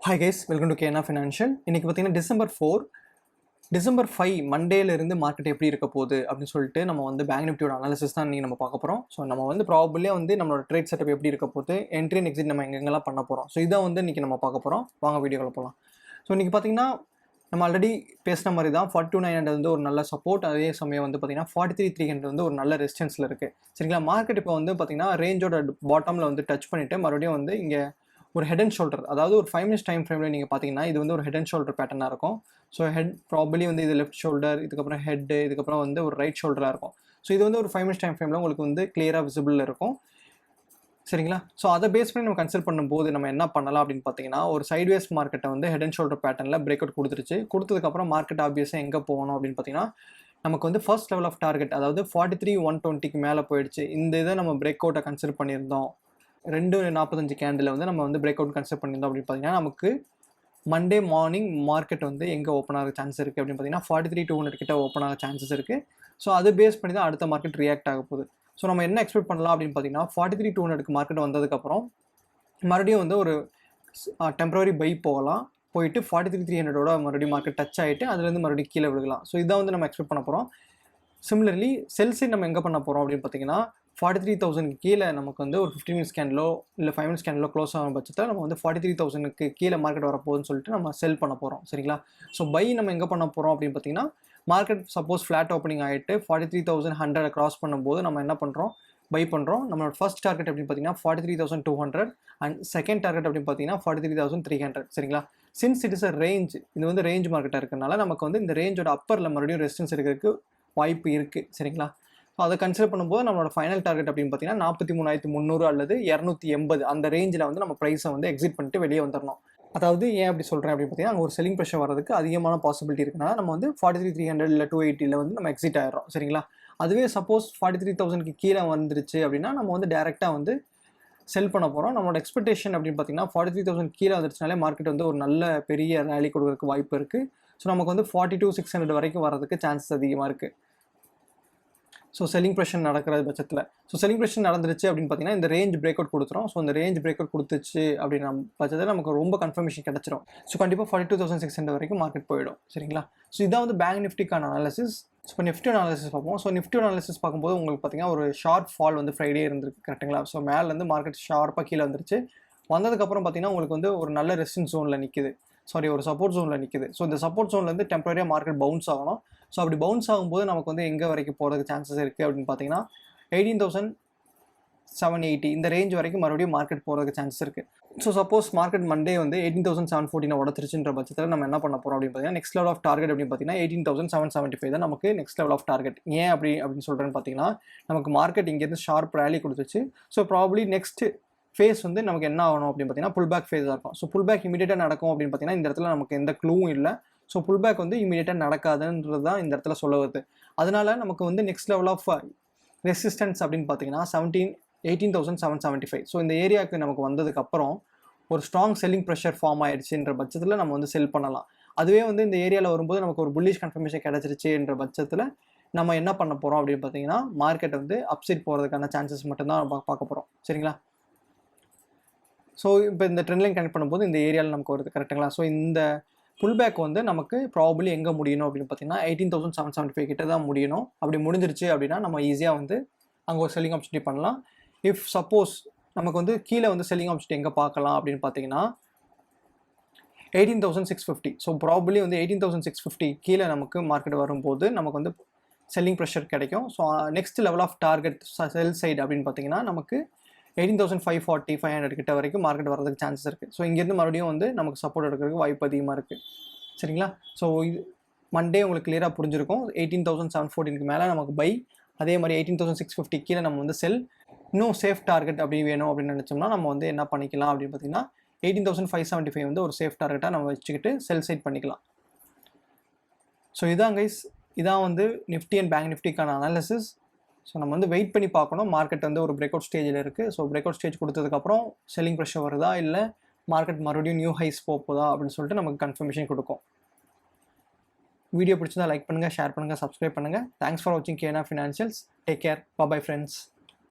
Hi guys, welcome to KNA Financial. இன்னைக்கு பார்த்தீங்கன்னா December 5 மண்டேல இருந்து மார்க்கெட் எப்படி இருக்க போகுது அப்படின்னு சொல்லிட்டு நம்ம வந்து பேங்க் நிஃப்டியோட அனாலிசிஸ் தான் இன்னைக்கு நம்ம பார்க்க போகிறோம். ஸோ நம்ம வந்து ப்ராபபிளியா வந்து நம்மளோட ட்ரேட் செட்டப் எப்படி இருக்க போகுது, என்ட்ரி அண்ட் எக்ஸிட் நம்ம எங்கெங்கெல்லாம் பண்ண போகிறோம். ஸோ இதான் வந்து இன்னைக்கு நம்ம பார்க்க போகிறோம். வாங்க வீடியோக்குள்ள போகலாம். ஸோ இன்னைக்கு பார்த்தீங்கன்னா நம்ம ஆல்ரெடி பேசின மாதிரி தான் 42,900 வந்து ஒரு நல்ல சப்போர்ட், அதே சமயம் வந்து பார்த்தீங்கன்னா 43,300 வந்து ஒரு நல்ல ரெசிஸ்டன்ஸில் இருக்குது. சரிங்களா, மார்க்கெட் இப்போ வந்து பார்த்தீங்கன்னா ரேஞ்சோட பாட்டமில் வந்து டச் பண்ணிவிட்டு மறுபடியும் வந்து இங்கே ஒரு ஹெட் அண்ட் ஷோல்டர், அதாவது ஒரு 5 மினிட்ஸ் டைம் ஃப்ரேமில் நீங்கள் பார்த்தீங்கன்னா இது வந்து ஒரு ஹெட் அண்ட் ஷோல்டர் பேட்டர்னாக இருக்கும். ஸோ ஹெட் ப்ராபபிளி வந்து இது லெஃப்ட் ஷோல்டர், இதுக்கப்புறம் ஹெட்டு, இதுக்கப்புறம் வந்து ஒரு ரைட் ஷோல்டராக இருக்கும். ஸோ இது வந்து ஒரு 5 மினிட்ஸ் டைம் ஃப்ரேமில் உங்களுக்கு வந்து கிளியராக விசிபிள் இருக்கும். சரிங்களா, ஸோ அதை பேஸ் பண்ணி நம்ம கன்சிடர் பண்ணும்போது நம்ம என்ன பண்ணலாம் அப்படின்னு பார்த்தீங்கன்னா, ஒரு சைட்வேஸ் மார்க்கெட்டை வந்து ஹெட் அண்ட் ஷோல்டர் பேட்டர்னில் பிரேக் அவுட் கொடுத்ததுக்கப்புறம் மார்க்கெட் ஆப்வியஸாக எங்கே போகணும் அப்படின்னு பார்த்தீங்கன்னா, நமக்கு வந்து ஃபர்ஸ்ட் லெவல் ஆஃப் டார்கெட், அதாவது 43,120க்கு மேலே போயிடுச்சு. இந்த இதை நம்ம பிரேக் அவுட்டை கன்சிடர் பண்ணியிருந்தோம். 2:45 கேண்டில் வந்து நம்ம வந்து பிரேக் அவுட் கன்சிடர் பண்ணியிருந்தோம் அப்படின்னு பார்த்தீங்கன்னா, நமக்கு மண்டே மார்னிங் மார்க்கெட் வந்து எங்கே ஓப்பன் ஆக சான்ஸ் இருக்குது அப்படின்னு பார்த்தீங்கன்னா 43,200 கிட்ட ஓப்பன் ஆக சான்சஸ் இருக்குது. ஸோ அது பேஸ் பண்ணி தான் அடுத்த மார்க்கெட் ரியாக்ட் ஆக போகுது. ஸோ நம்ம என்ன எக்ஸ்பெக்ட் பண்ணலாம் அப்படின்னு பார்த்தீங்கன்னா, 43,200க்கு மார்க்கெட் வந்ததுக்கப்புறம் மறுபடியும் வந்து ஒரு டெம்பரரி பை போகலாம், போயிட்டு 43,300ஓட மறுபடியும் மார்க்கெட் டச் ஆகிட்டு அதுலேருந்து மறுபடியும் கீழே விழுகலாம். ஸோ இதான் வந்து நம்ம எக்ஸ்பெக்ட் பண்ண போகிறோம். சிமிலர்லி செல் சைட் நம்ம எங்கே பண்ண போகிறோம் அப்படின்னு பார்த்தீங்கன்னா, 43,000க்கு கீழே நமக்கு வந்து ஒரு 15 மினிட்ஸ் கேண்டிலோ இல்லை 5 மினிட்ஸ் கேண்டிலோ க்ளோஸ் ஆகும் பட்சத்தில் நம்ம வந்து 43,000க்கு கீழே மார்க்கெட் வரப்போகுதுன்னு சொல்லிட்டு நம்ம செல் பண்ண போகிறோம். சரிங்களா, ஸோ பை நம்ம எங்கே பண்ண போகிறோம் அப்படின்னு பார்த்தீங்கன்னா, மார்க்கெட் சப்போஸ் ஃப்ளாட் ஓப்பனிங் ஆகிட்டு 43,100 கிராஸ் பண்ணும்போது நம்ம என்ன பண்ணுறோம், பை பண்ணுறோம். நம்மளோட ஃபர்ஸ்ட் டார்கெட் அப்படின்னு பார்த்தீங்கன்னா 43,200 அண்ட் செகண்ட் டார்கெட் அப்படின்னு பார்த்தீங்கன்னா 43,300. சரிங்களா, since it is a range, இது வந்து ரேஞ்ச் மார்க்கெட்டாக இருக்கிறதுனால நமக்கு வந்து இந்த ரேஞ்சோட அப்பரில் மறுபடியும் ரெசிஸ்டன்ஸ் இருக்கிறதுக்கு வாய்ப்பு இருக்குது. சரிங்களா, ஸோ அதை கன்சிடர் பண்ணும்போது நம்மளோட ஃபைனல் டார்கெட் அப்படின்னு பார்த்தீங்கன்னா 43,300 அல்லது 280 அந்த ரேஞ்சில் வந்து நம்ம ப்ரைஸை வந்து எக்ஸிட் பண்ணிட்டு வெளியே வந்துடணும். அதாவது ஏன் அப்படி சொல்கிறேன் அப்படின்னு பார்த்தீங்கன்னா, அங்கே ஒரு செல்லிங் ப்ரெஷர் வரதுக்கு அதிகமான பாசிபிலிட்டி இருக்குனால நம்ம வந்து 43,300 இல்லை 280 வந்து நம்ம எக்ஸிட் ஆயிடுறோம். சரிங்களா, அதுவே சப்போஸ் 43,000க்கு கீழே வந்துருச்சு அப்படின்னா நம்ம வந்து டேரெக்டாக வந்து செல் பண்ண போகிறோம். நம்மளோட எக்ஸ்பெக்டேஷன் அப்படின்னு பார்த்தீங்கன்னா 43,000 கீழே வந்துருச்சுனாலே மார்க்கெட் வந்து ஒரு நல்ல பெரிய ரேலி கொடுக்கறதுக்கு வாய்ப்பு இருக்குது. ஸோ நமக்கு வந்து 42,600 வரைக்கும் வரதுக்கு சான்சஸ் அதிகமாக இருக்குது. ஸோ செல்லிங் ப்ரெஷர் நடக்கிற பட்சத்தில், ஸோ செல்லிங் ப்ரெஷர் நடந்துருச்சு அப்படின்னு பார்த்தீங்கன்னா இந்த ரேஞ்ச் பிரேக் அவுட் கொடுத்துரும். ஸோ இந்த ரேஞ்ச் பிரேக் அவுட் கொடுத்துச்சு அப்படின்ற பட்சத்தில் நமக்கு ரொம்ப கன்ஃபர்மேஷன் கிடச்சிரும். ஸோ கண்டிப்பாக 42,600 வரைக்கும் மார்க்கெட் போயிடும். சரிங்களா, ஸோ இதான் வந்து பேங்க் நிஃப்டிக்கான அனாலிசிஸ். ஸோ இப்போ நிஃப்டி அனாலிசிஸ் பார்ப்போம். ஸோ நிஃப்டி அனாலிசிஸ் பார்க்கும்போது உங்களுக்கு பார்த்தீங்கன்னா ஒரு ஷார்ப் ஃபால் வந்து ஃப்ரைடே இருந்திருக்கு. கரெக்டுங்களா, ஸோ மேலேருந்து மார்க்கெட் ஷார்ப்பாக கீழே வந்துருச்சு. வந்ததுக்கப்புறம் பார்த்தீங்கன்னா உங்களுக்கு வந்து ஒரு நல்ல ரெசிஸ்டன்ஸ் ஜோனில் நிற்குது, ஒரு சப்போர்ட் ஜோனில் நிற்குது. ஸோ இந்த சப்போர்ட் ஜோன்லேருந்து டெம்பரரியாக மார்க்கெட் பவுன்ஸ் ஆகணும். ஸோ அப்படி பவுன்ஸ் ஆகும்போது நமக்கு வந்து எங்கே வரைக்கும் போகிறதுக்கு சான்சஸ் இருக்குது அப்படின்னு பார்த்தீங்கன்னா 18,780 இந்த ரேஞ்ச் வரைக்கும் மறுபடியும் மார்க்கெட் போகிறதுக்கு சான்சஸ் இருக்குது. ஸோ சப்போஸ் மார்க்கெட் மண்டே வந்து 18,714 உடச்சிருச்சுன்ற பட்சத்தில் நம்ம என்ன பண்ண போகிறோம் அப்படின்னு பார்த்தீங்கன்னா, நெக்ஸ்ட் லெவல் ஆஃப் டார்கெட் அப்படின்னு பார்த்தீங்கன்னா 18,775 தான் நமக்கு நெக்ஸ்ட் லெவல் ஆஃப் டார்கெட். ஏன் அப்படின்னு சொல்கிறேன்னு பார்த்தீங்கன்னா, நமக்கு மார்க்கெட் இங்கேருந்து ஷார்ப் ரேலி கொடுத்துச்சு. ஸோ ப்ராபப்ளி நெக்ஸ்ட் ஃபேஸ் வந்து நமக்கு என்ன ஆகணும் அப்படின்னு பார்த்தீங்கன்னா புல் பேக் ஃபேஸாக இருக்கும். ஸோ புல் பேக் இமீடியட்டாக நடக்கும் அப்படின்னு பார்த்தீங்கன்னா இந்த இடத்துல நமக்கு எந்த க்ளூவும் இல்லை. ஸோ புல் பேக் வந்து இமீடியட்டாக நடக்காதுன்றது தான் இந்த இடத்துல சொல்ல வருது. அதனால நமக்கு வந்து நெக்ஸ்ட் லெவல் ஆஃப் ரெசிஸ்டன்ஸ் அப்படின்னு பார்த்தீங்கன்னா 18,775. ஸோ இந்த ஏரியாவுக்கு நமக்கு வந்ததுக்கப்புறம் ஒரு ஸ்ட்ராங் செல்லிங் ப்ரெஷர் ஃபார்ம் ஆயிடுச்சுன்ற பட்சத்தில் நம்ம வந்து செல் பண்ணலாம். அதுவே வந்து இந்த ஏரியாவில் வரும்போது நமக்கு ஒரு புல்லிஷ் கன்ஃபர்மேஷன் கிடச்சிருச்சுன்ற பட்சத்தில் நம்ம என்ன பண்ண போகிறோம் அப்படின்னு பார்த்தீங்கன்னா, மார்க்கெட் வந்து அப்சைட் போகிறதுக்கான சான்சஸ் மட்டும்தான் பார்க்க போகிறோம். சரிங்களா, ஸோ இப்போ இந்த ட்ரெண்ட் லைன் கனெக்ட் பண்ணும்போது இந்த ஏரியாவில் நமக்கு வருது. கரெக்டுங்களா, ஸோ இந்த புல் பேக் வந்து நமக்கு ப்ராபபிளி எங்கே முடியணும் அப்படின்னு பார்த்தீங்கன்னா 18,775 கிட்ட தான் முடியணும். அப்படி முடிஞ்சிருச்சு அப்படின்னா நம்ம ஈஸியாக வந்து அங்கே ஒரு செல்லிங் ஆப்பர்ச்சுனிட்டி பண்ணலாம். இஃப் சப்போஸ் நமக்கு வந்து கீழே வந்து செல்லிங் ஆப்பர்ச்சுனிட்டி எங்கே பார்க்கலாம் அப்படின்னு பார்த்தீங்கன்னா 18,650. ஸோ ப்ராபபிளி வந்து 18,650 கீழே நமக்கு மார்க்கெட் வரும்போது நமக்கு வந்து செல்லிங் ப்ரெஷர் கிடைக்கும். So next level of target sell side அப்படின்னு பார்த்தீங்கன்னா நமக்கு 18,540 500 கிட்ட வரைக்கும் மார்க்கெட் வரதுக்கு சான்சஸ் இருக்குது. ஸோ இங்கேருந்து மறுபடியும் வந்து நமக்கு சப்போர்ட் எடுக்கிறதுக்கு வாய்ப்பு அதிகமாக இருக்குது. சரிங்களா, ஸோ இது மண்டே உங்களுக்கு கிளியராக புரிஞ்சிருக்கும். 18,714க்கு மேலே நமக்கு பை, அதே மாதிரி 18,650 கீழே நம்ம வந்து செல். இன்னும் சேஃப் டார்கெட் அப்படி வேணும் அப்படின்னு நினச்சோம்னா நம்ம வந்து என்ன பண்ணிக்கலாம் அப்படின்னு பார்த்தீங்கன்னா 18,575 வந்து ஒரு சேஃப் டார்கெட்டாக நம்ம வச்சுக்கிட்டு செல் சைட் பண்ணிக்கலாம். ஸோ இதான் கைஸ், இதான் வந்து நிஃப்டி அண்ட் பேங்க் நிஃப்டிக்கான அனாலிசிஸ். ஸோ நம்ம வந்து வெயிட் பண்ணி பார்க்கணும். மார்க்கெட் வந்து ஒரு பிரேக் அவுட் ஸ்டேஜில் இருக்குது. ஸோ பிரேக் அவுட் ஸ்டேஜ் கொடுத்ததுக்கப்புறம் செல்லிங் ப்ரெஷர் வருதா இல்லை மார்க்கெட் மறுபடியும் நியூ ஹைஸ் போகுதா அப்படின்னு சொல்லிட்டு நமக்கு கன்ஃபர்மேஷன் கொடுக்கும். வீடியோ பிடிச்சதா லைக் பண்ணுங்கள், ஷேர் பண்ணுங்கள், சப்ஸ்கிரைப் பண்ணுங்கள். தேங்க்ஸ் ஃபார் வாட்சிங் KNA Financials. Take care. Bye friends.